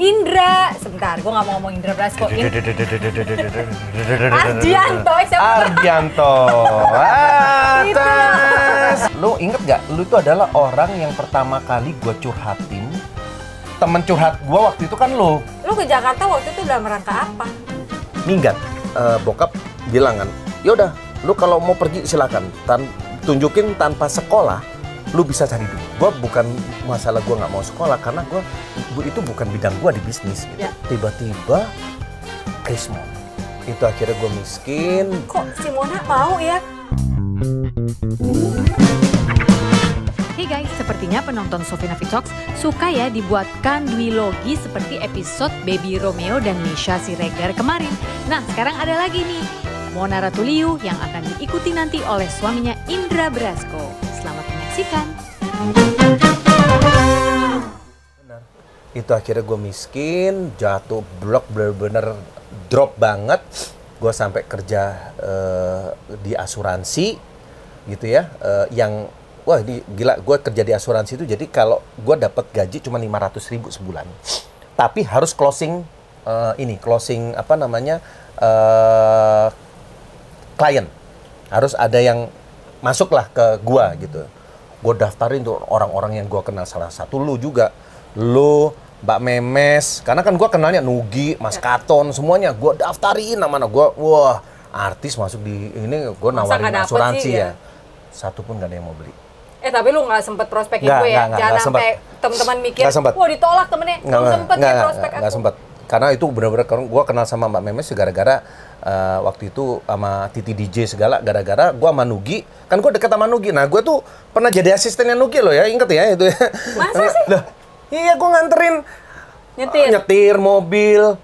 Indra, sebentar, gue nggak mau ngomong Indra Brasko. Ardianto, Ardianto. Atas. Lu inget gak? Lu itu adalah orang yang pertama kali gue curhatin. Temen curhat gue waktu itu kan lu. Lu ke Jakarta waktu itu dalam rangka apa? Minggat. Bokap bilang kan, yaudah, lu kalau mau pergi silakan. Tunjukin tanpa sekolah, lu bisa cari duit. Gue bukan masalah gue nggak mau sekolah, karena itu bukan bidang gue di bisnis. Gitu. Ya. Tiba-tiba Krismon. Itu akhirnya gue miskin. Kok si Mona mau ya? Hey guys, sepertinya penonton Sofina Talks suka ya dibuatkan duologi seperti episode Baby Romeo dan Misha Siregar kemarin. Nah, sekarang ada lagi nih, Mona Ratuliu yang akan diikuti nanti oleh suaminya Indra Brasko. Selamat menyaksikan. Benar. Itu akhirnya gue miskin, jatuh blok, bener-bener drop banget. Gue sampai kerja di asuransi gitu ya, yang wah ini gila, gue kerja di asuransi itu jadi kalau gue dapat gaji cuma 500.000 sebulan, tapi harus closing klien, harus ada yang masuk lah ke gue gitu. Gue daftarin tuh orang-orang yang gue kenal, salah satu lu juga, lu, Mbak Memes, karena kan gue kenalnya Nugi, Mas Katon, semuanya gue daftarin namanya. Gue wah artis masuk di ini, gue nawarin asuransi sih, ya. Satu pun gak ada yang mau beli. Tapi lu nggak sempet prospekin gue ya? Jangan sampai teman-teman mikir, wah ditolak temennya. Belum sempet ya prospek aku. Nggak sempet. Karena itu benar-benar, gue kenal sama Mbak Memes gara-gara waktu itu sama Titi DJ segala, gara-gara gue sama Nugi. Kan gue deket sama Nugi. Nah, gue tuh pernah jadi asistennya Nugi loh ya, inget ya itu ya. Masa sih? Loh, iya, gue nganterin nyetir mobil,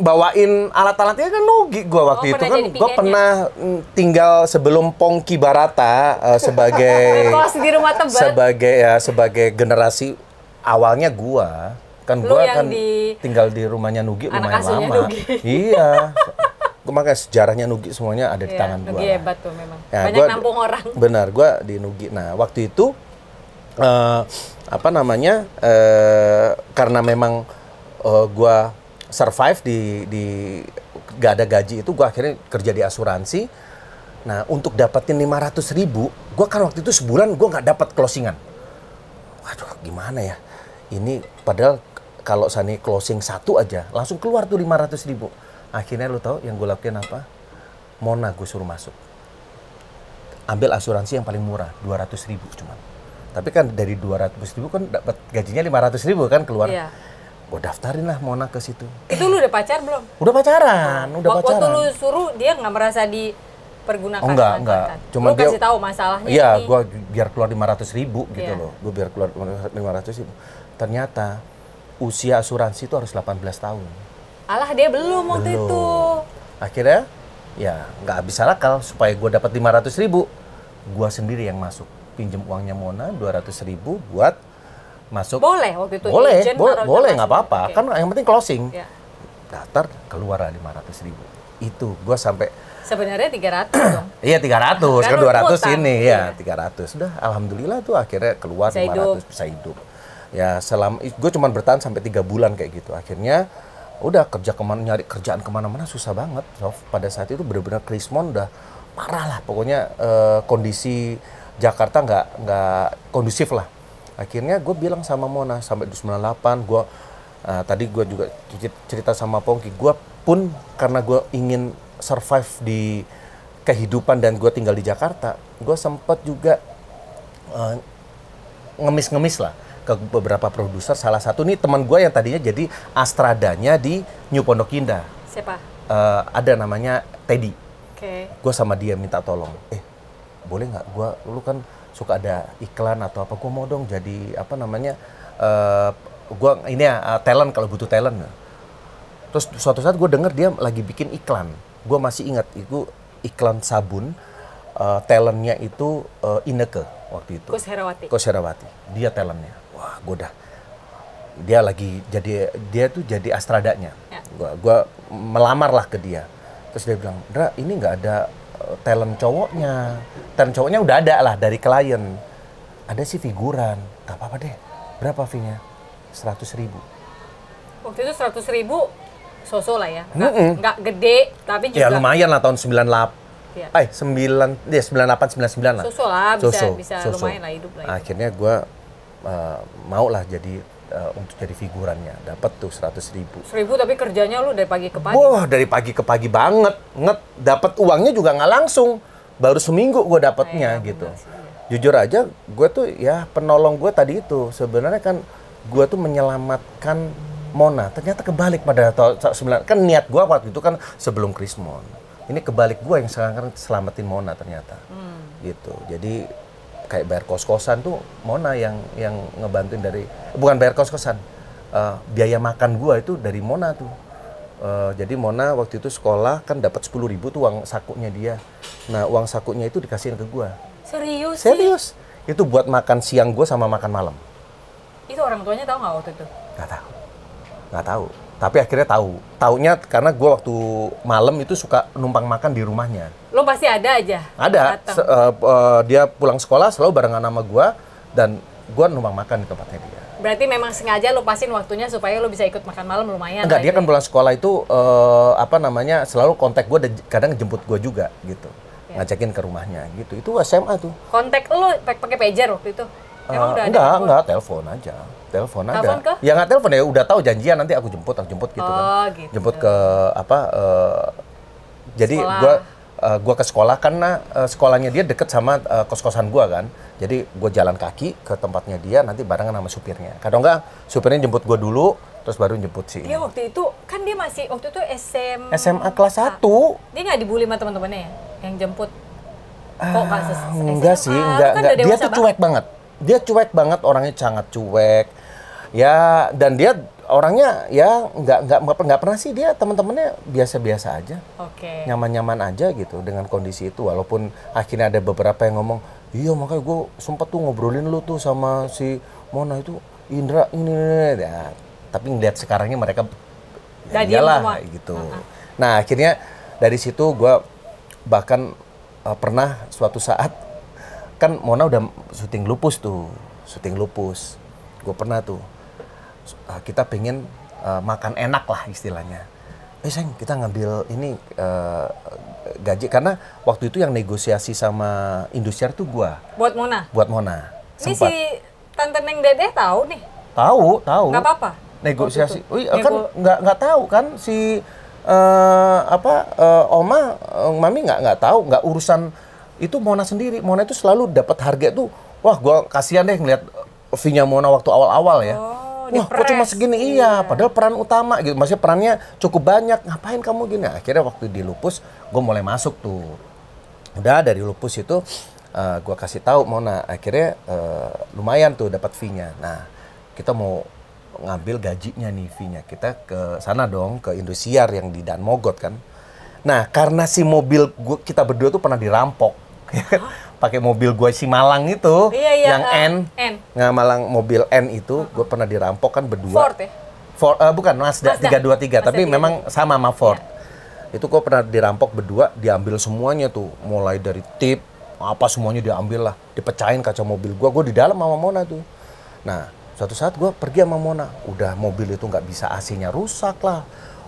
bawain alat-alatnya kan Nugi. Gue waktu itu kan gue pernah tinggal sebelum Pongki Barata sebagai kos di rumah Tebet, sebagai generasi awalnya gue kan. Gue kan tinggal di rumahnya Nugi lumayan lama. Iya, gue makanya sejarahnya Nugi semuanya ada di tangan gue. Nugi hebat tuh memang, ya, banyak nampung orang. Benar, gue di Nugi. Nah waktu itu karena memang gue survive di gak ada gaji itu, gue akhirnya kerja di asuransi. Nah untuk dapetin 500.000, gue kan waktu itu sebulan gue nggak dapat closingan. Waduh gimana ya ini, padahal kalau Sani closing satu aja langsung keluar tuh 500.000. Akhirnya lu tahu yang gue lakuin apa? Mona gue suruh masuk, ambil asuransi yang paling murah 200.000 cuman. Tapi kan dari 200.000 kan dapat gajinya 500.000 kan keluar. Iya. Gue daftarin lah Mona ke situ. Itu lu udah pacar belum? Udah pacaran, Waktu lu suruh dia nggak merasa dipergunakan? Oh, enggak. Cuma dia kasih tahu masalahnya. Iya, gue biar keluar 500.000 gitu loh. Gue biar keluar 500.000. Ternyata usia asuransi itu harus 18 tahun. Alah, dia belum waktu itu. Akhirnya ya nggak habis akal, supaya gue dapat 500.000, gue sendiri yang masuk, pinjem uangnya Mona 200.000 buat masuk. Boleh waktu itu? Boleh, nggak apa-apa. Kan yang penting closing. Ya. Daftar, keluar 500.000. Itu gue sampai sebenarnya 300 dong. Iya 300, kan 200 ini ya, 300. Sudah alhamdulillah tuh akhirnya keluar 500, bisa hidup. Ya selama gue cuma bertahan sampai 3 bulan kayak gitu. Akhirnya udah nyari kerjaan kemana-mana susah banget. So, pada saat itu benar-benar Krismon udah parah lah. Pokoknya kondisi Jakarta nggak kondusif lah. Akhirnya gue bilang sama Mona sampai 98 gue tadi gue juga cerita sama Pongki, gue pun karena gue ingin survive di kehidupan dan gue tinggal di Jakarta, gue sempat juga ngemis lah ke beberapa produser. Salah satu nih teman gue yang tadinya jadi astradanya di New Pondok Indah. Siapa? Ada namanya Teddy. Gue sama dia minta tolong, boleh nggak lu kan suka ada iklan atau apa, gue mau dong jadi gue ini ya talent kalau butuh talent. Terus suatu saat gue denger dia lagi bikin iklan. Gue masih ingat itu iklan sabun, talentnya itu Inneke waktu itu. Kos Herawati. Dia talentnya. Wah, gue dah. Dia tuh jadi astradanya. Ya. Gue melamar lah ke dia. Terus dia bilang, Dra, ini nggak ada talent cowoknya. Talent cowoknya udah ada lah dari klien. Ada sih figuran. Gak apa-apa deh. Berapa fee-nya? 100.000. Waktu itu 100.000 so-so lah ya. Nggak gede, tapi juga. Ya lumayan lah tahun 98. Ya. 98, 99 lah. So-so lah, bisa lumayan lah hidup lah. Akhirnya gue mau lah jadi untuk jadi figurannya, dapat tuh 100.000. 1.000 tapi kerjanya lu dari pagi ke pagi. Wah, dari pagi ke pagi banget, dapat uangnya juga nggak langsung, baru seminggu gue dapatnya gitu. Sih, ya. Jujur aja, gue tuh ya penolong gue tadi itu sebenarnya kan gue tuh menyelamatkan Mona. Ternyata kebalik pada tahun 9 kan niat gue waktu itu kan sebelum Krismon. Ini kebalik gue yang sekarang selamatin Mona ternyata, gitu. Jadi kayak bayar kos-kosan tuh Mona yang ngebantuin dari, bukan bayar kos-kosan, biaya makan gua itu dari Mona tuh. Jadi Mona waktu itu sekolah kan dapat 10.000 tuh uang sakunya dia. Nah uang sakunya itu dikasihin ke gua. Serius? Serius. Itu buat makan siang gua sama makan malam. Itu orang tuanya tahu nggak waktu itu? Nggak tahu. Tapi akhirnya tahu. Taunya karena gua waktu malam itu suka numpang makan di rumahnya. Lo pasti ada aja? Ada. Dia pulang sekolah selalu barengan sama gue dan gue numpang makan di tempatnya dia. Berarti memang sengaja lo pasin waktunya supaya lo bisa ikut makan malam lumayan? Enggak, dia kan pulang sekolah itu selalu kontak gue dan kadang jemput gue juga gitu. Ya. Ngajakin ke rumahnya gitu. Itu SMA tuh. Kontak lo pakai pager waktu itu? Emang udah ada? Enggak, telepon aja. Telepon ada. Ke? Ya nggak telepon ya, udah tahu janjian nanti aku jemput gitu kan. Gitu. Jemput ke jadi gue ke sekolah karena sekolahnya dia deket sama kos-kosan gue kan. Jadi gue jalan kaki ke tempatnya dia, nanti barengan sama supirnya. Kadang enggak, supirnya jemput gue dulu, terus baru jemput si. Dia waktu itu, kan dia masih, waktu itu SMA kelas 1. Dia nggak dibully sama teman-temannya ya? Yang jemput? Kok kasus SMA? Enggak sih, enggak. Dia tuh cuek banget. Dia cuek banget, orangnya sangat cuek. Ya, dan dia orangnya ya nggak pernah sih, dia teman-temannya biasa-biasa aja. Oke. Nyaman-nyaman aja gitu dengan kondisi itu. Walaupun akhirnya ada beberapa yang ngomong, iya makanya gue sempet tuh ngobrolin lu tuh sama si Mona itu, Indra ini. Ya, tapi ngeliat sekarangnya mereka ya iyalah gitu. Nah akhirnya dari situ gue bahkan pernah suatu saat kan Mona udah syuting lupus. Gue pernah tuh kita pengen makan enak lah istilahnya. Sayang, kita ngambil ini gaji karena waktu itu yang negosiasi sama Indosiar tuh gua. Buat Mona. Ini Sempat. si Tante Neng Dedeh tahu nih. Tahu. Nggak apa-apa. Negosiasi. Kan nggak tahu kan si Oma, Mami nggak tahu, nggak urusan itu Mona sendiri. Mona itu selalu dapat harga tuh. Wah, gua kasihan deh ngeliat fee-nya Mona waktu awal-awal ya. Wah, kok cuma segini? Iya, padahal peran utama gitu. Maksudnya perannya cukup banyak. Ngapain kamu gini? Akhirnya waktu di lupus, gue mulai masuk tuh. Udah dari lupus itu, gue kasih tahu Mona. Akhirnya lumayan tuh dapat fee-nya. Nah, kita mau ngambil gajinya nih fee-nya. Kita ke sana dong, ke Indosiar yang di Dan Mogot kan. Nah, karena si mobil kita berdua tuh pernah dirampok. Pakai mobil gue si Malang itu, yang N. Nggak, Malang mobil N itu, gue pernah dirampok kan berdua. Ford ya? Bukan, Mazda 323, tapi memang sama Ford. Itu gue pernah dirampok berdua, diambil semuanya tuh, mulai dari tip, apa semuanya diambil lah, dipecahin kaca mobil gue di dalam sama Mona tuh. Nah, suatu saat gue pergi sama Mona, udah mobil itu nggak bisa AC-nya rusak lah,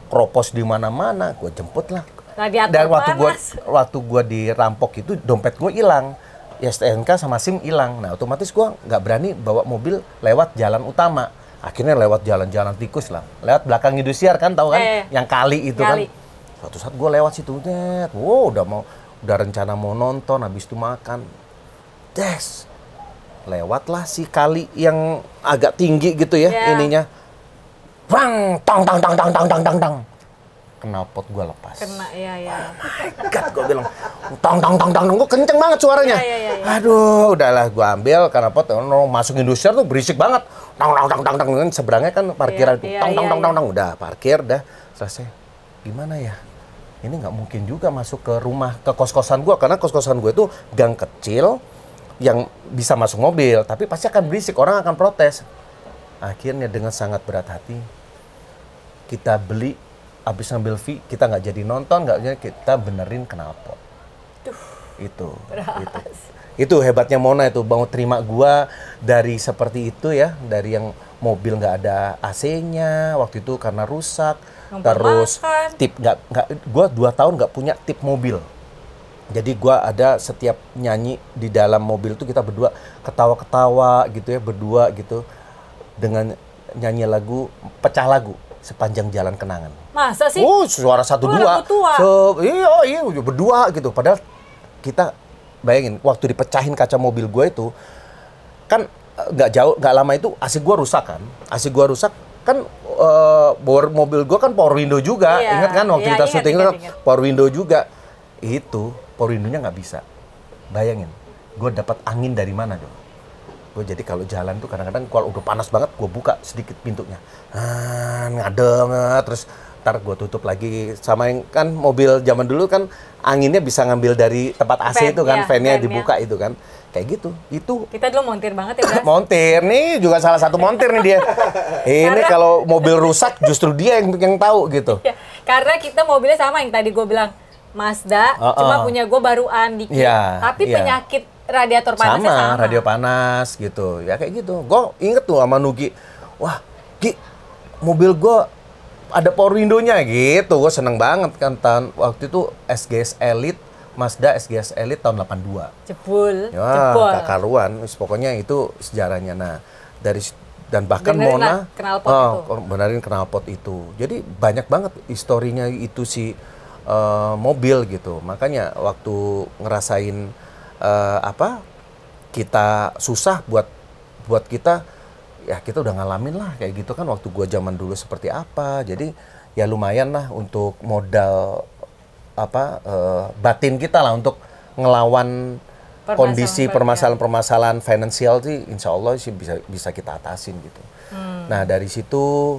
kropos di mana-mana, gue jemput lah. Dan waktu gue dirampok itu dompet gue hilang, ya STNK sama SIM hilang. Nah otomatis gue nggak berani bawa mobil lewat jalan utama. Akhirnya lewat jalan-jalan tikus lah, lewat belakang Indosiar kan, tahu kan, yang kali itu kan. Suatu saat gue lewat situ, udah rencana mau nonton, habis itu makan, lewatlah si kali yang agak tinggi gitu ya ininya, bang, tang. Knalpot gue lepas. Kena, ya. Oh my God, gue bilang, tang, gue kenceng banget suaranya. Ya. Aduh, udahlah gue ambil knalpot, masuk Indosiar tuh berisik banget. Tang, seberangnya kan parkiran itu, tang, udah parkir, dah selesai. Gimana ya? Ini nggak mungkin juga masuk ke rumah, ke kos-kosan gue, karena kos-kosan gue itu gang kecil yang bisa masuk mobil, tapi pasti akan berisik, orang akan protes. Akhirnya dengan sangat berat hati, kita beli. Habis ngambil fee, kita nggak jadi nonton, kita benerin knalpot. Itu hebatnya Mona itu, mau terima gua dari seperti itu ya, dari yang mobil nggak ada AC-nya waktu itu karena rusak, terus tip gua 2 tahun nggak punya tip mobil. Jadi gua ada setiap nyanyi di dalam mobil tuh kita berdua ketawa-ketawa gitu ya, berdua gitu dengan nyanyi lagu, pecah lagu Sepanjang Jalan Kenangan. Masa sih? Oh, suara 1-2. Iya, berdua gitu. Padahal kita bayangin waktu dipecahin kaca mobil gue itu kan nggak lama itu AC gue rusak kan. AC gue rusak kan, mobil gue kan power window juga. Iya, ingat kan waktu kita syuting itu power window juga. Itu power window-nya nggak bisa. Bayangin, gue dapat angin dari mana dong? Gue jadi kalau jalan tuh kadang-kadang kalau udah panas banget gue buka sedikit pintunya, ngadem, terus ntar gue tutup lagi. Sama yang kan mobil zaman dulu kan anginnya bisa ngambil dari tempat AC itu kan, fan-nya dibuka itu kan, kayak gitu. Itu kita dulu montir banget ya, Bras. Montir nih juga salah satu montir nih dia. Ini kalau mobil rusak justru dia yang tahu gitu. Ya, karena kita mobilnya sama yang tadi gue bilang Mazda, cuma punya gue baruan dikit, tapi penyakit radiator panasnya sama. Radio panas gitu, ya kayak gitu. Gue inget tuh sama Nugi, wah Gi, mobil gue ada power window-nya gitu. Gue seneng banget kan, waktu itu SGS Elite, Mazda SGS Elite tahun 82. Jebul, jebul. Gak karuan, pokoknya itu sejarahnya. Nah, dan bahkan Mona benerin knalpot itu. Jadi banyak banget historinya itu si mobil gitu. Makanya waktu ngerasain kita susah buat kita, ya kita udah ngalamin lah kayak gitu kan waktu gua zaman dulu seperti apa. Jadi ya lumayan lah untuk modal batin kita lah untuk ngelawan kondisi permasalahan finansial sih, insya Allah sih bisa kita atasin gitu. Nah dari situ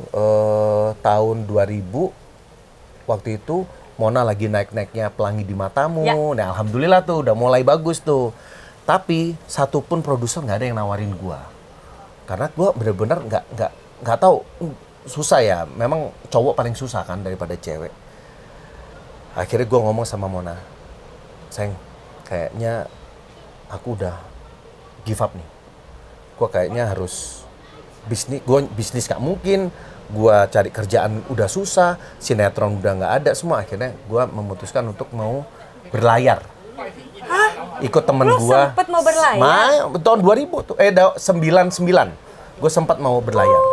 tahun 2000 waktu itu Mona lagi naik-naiknya Pelangi di Matamu. Nah alhamdulillah tuh udah mulai bagus tuh. Tapi satupun produser nggak ada yang nawarin gua. Karena gua bener-bener nggak tahu, susah ya. Memang cowok paling susah kan daripada cewek. Akhirnya gua ngomong sama Mona, sayang, kayaknya aku udah give up nih. Gua kayaknya harus bisnis nggak mungkin. Gua cari kerjaan udah susah, sinetron udah nggak ada semua. Akhirnya gua memutuskan untuk mau berlayar. Ikut temen gua. Sempet mau berlayar? Tahun 2000 tuh, 99. Gue sempat mau berlayar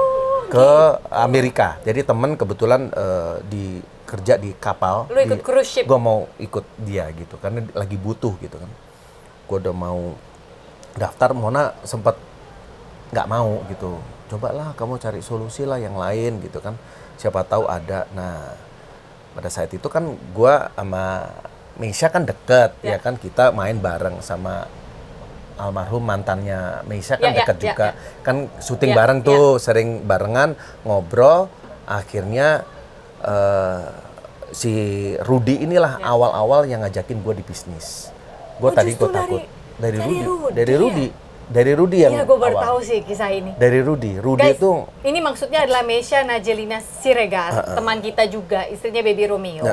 ke Amerika. Jadi temen kebetulan kerja di kapal. Lu ikut cruise ship? Gue mau ikut dia gitu, karena lagi butuh gitu kan. Gue udah mau daftar, Mona sempat nggak mau gitu. Cobalah kamu cari solusi lah yang lain gitu kan. Siapa tahu ada. Nah, pada saat itu kan gue sama Meisha kan deket, ya kan, kita main bareng sama almarhum mantannya Meisha kan deket juga. Kan syuting bareng tuh, sering barengan, ngobrol. Akhirnya si Rudy inilah awal-awal yang ngajakin gue di bisnis. Gue tadi takut. Dari Rudy yang gue baru tahu sih kisah ini. Dari Rudy Guys, itu ini maksudnya adalah Meisha Najelina Siregar, teman kita juga, istrinya Baby Romeo.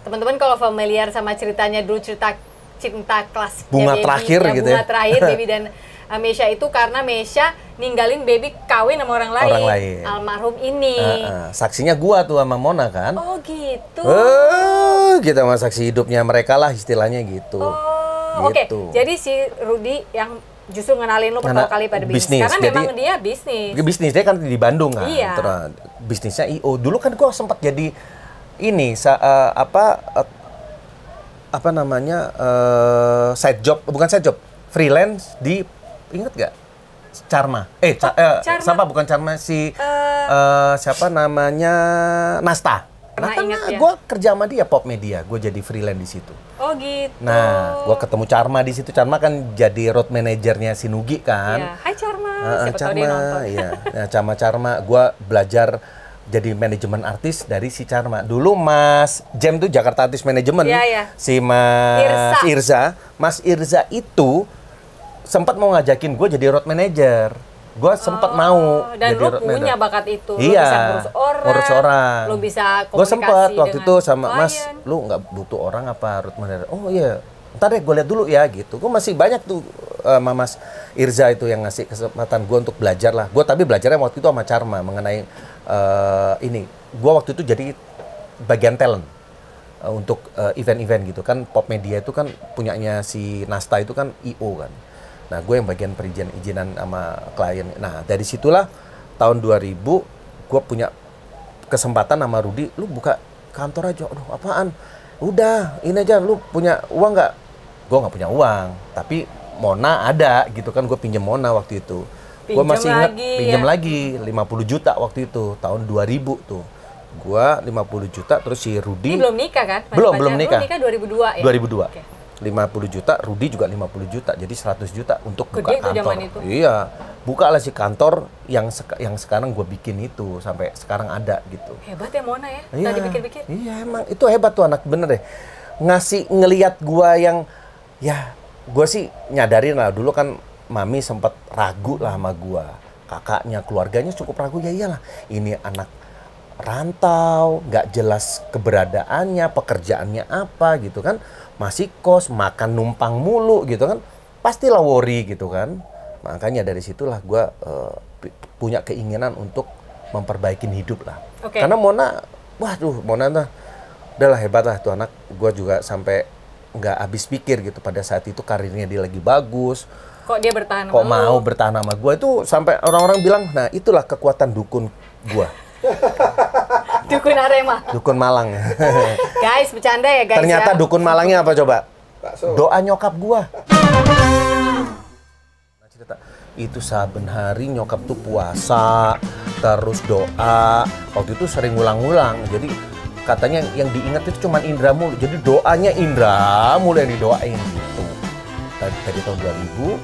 Teman-teman kalau familiar sama ceritanya dulu, cerita cinta klasik bunga terakhir gitu ya. Bunga terakhir Baby dan Meisha itu karena Meisha ninggalin Baby kawin sama orang lain. Almarhum ini. Saksinya gua tuh sama Mona kan. Oh gitu. Kita sama saksi hidupnya mereka lah istilahnya gitu. Oke. Jadi si Rudy yang justru ngenalin lo pertama kali pada bisnis. Karena memang dia bisnis. Bisnis dia kan di Bandung kan. Iya. Terus bisnisnya IO. Dulu kan gua sempat jadi ini apa namanya side job, bukan side job, freelance di, inget gak? Charma. Charma. Siapa bukan Charma, siapa namanya, Nasta. Nah, gue kerja sama dia Pop Media, gue jadi freelance di situ. Oh gitu. Nah, gue ketemu Charma di situ. Charma kan jadi road manajernya si Nugi kan. Iya. Hai Charma. Siapa tahu dia nonton. Iya. Nah, Charma, gue belajar jadi manajemen artis dari si Charma. Dulu Mas Jem tuh Jakarta Artis Manajemen. Si Mas Irza. Mas Irza itu sempat mau ngajakin gue jadi road manager. Gue sempat mau. Dan lu punya bakat itu. Iya. Lu bisa ngurus orang. Lu bisa komunikasi. Gue sempat waktu itu sama klien. Mas, lu nggak butuh orang apa road manager? Oh iya, ntar deh gue lihat dulu ya gitu. Gue masih banyak tuh Mas Irza itu yang ngasih kesempatan gue untuk belajar lah. Gue tapi belajarnya waktu itu sama Charma mengenai ini. Gue waktu itu jadi bagian talent untuk event-event gitu kan. Pop Media itu kan punyanya si Nasta itu kan IO kan. Nah gue yang bagian perizinan sama klien. Nah dari situlah tahun 2000 gue punya kesempatan sama Rudi, lu buka kantor aja. Aduh apaan? Udah ini aja, lu punya uang nggak? Gue nggak punya uang, tapi Mona ada gitu kan. Gue pinjem Mona waktu itu. Gue masih ingat pinjem lagi 50 juta waktu itu tahun 2000 tuh. Gua 50 juta, terus si Rudi. Ini belum nikah kan? Belum nikah. Lu nikah 2002 ya? 2002. Okay. 50 juta, Rudi juga 50 juta. Jadi 100 juta untuk buka kantor. Zaman itu. Iya. Buka lah si kantor yang sekarang gue bikin itu sampai sekarang ada gitu. Hebat ya Mona ya? Iya. Tadi pikir-pikir. Iya emang itu hebat tuh anak, bener deh. Ngelihat gua yang ya gue sih nyadarin lah dulu kan Mami sempat ragu lah sama gua. Kakaknya, keluarganya cukup ragu, ya iyalah. Ini anak rantau, nggak jelas keberadaannya, pekerjaannya apa gitu kan. Masih kos, makan numpang mulu gitu kan. Pastilah worry gitu kan. Makanya dari situlah gua punya keinginan untuk memperbaiki hidup lah. Okay. Karena Mona, waduh Mona tuh udahlah hebat lah tuh anak. Gua juga sampai nggak habis pikir gitu pada saat itu karirnya dia lagi bagus. Kok dia bertahan sama Kok mau bertahan sama gue itu sampai orang-orang bilang, nah itulah kekuatan dukun gue. Dukun Arema. Dukun Malang. Guys, bercanda ya guys. Ternyata ya. Dukun Malangnya apa coba? Doa nyokap gue. Nah, cerita itu saben hari nyokap tuh puasa, terus doa. Waktu itu sering ulang-ulang. Jadi katanya yang diingat itu cuma Indra mulu. Jadi doanya Indra mulu yang didoain gitu. Dari tahun 2000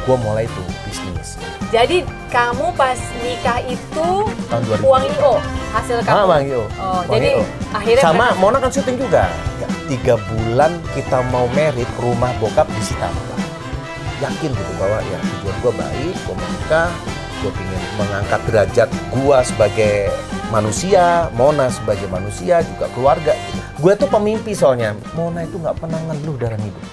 gue mulai tuh bisnis. Jadi kamu pas nikah itu tahun 2000. Uang IO hasil kamu? Uang IO. Oh, jadi IO. Akhirnya sama Mona kan syuting juga. 3 bulan kita mau merit, rumah bokap disita. Yakin gitu bahwa ya tujuan gue baik, gue menikah, gue pengen mengangkat derajat gue sebagai manusia, Mona sebagai manusia, juga keluarga. Gue tuh pemimpi soalnya. Mona itu nggak pernah ngeluh dalam hidup.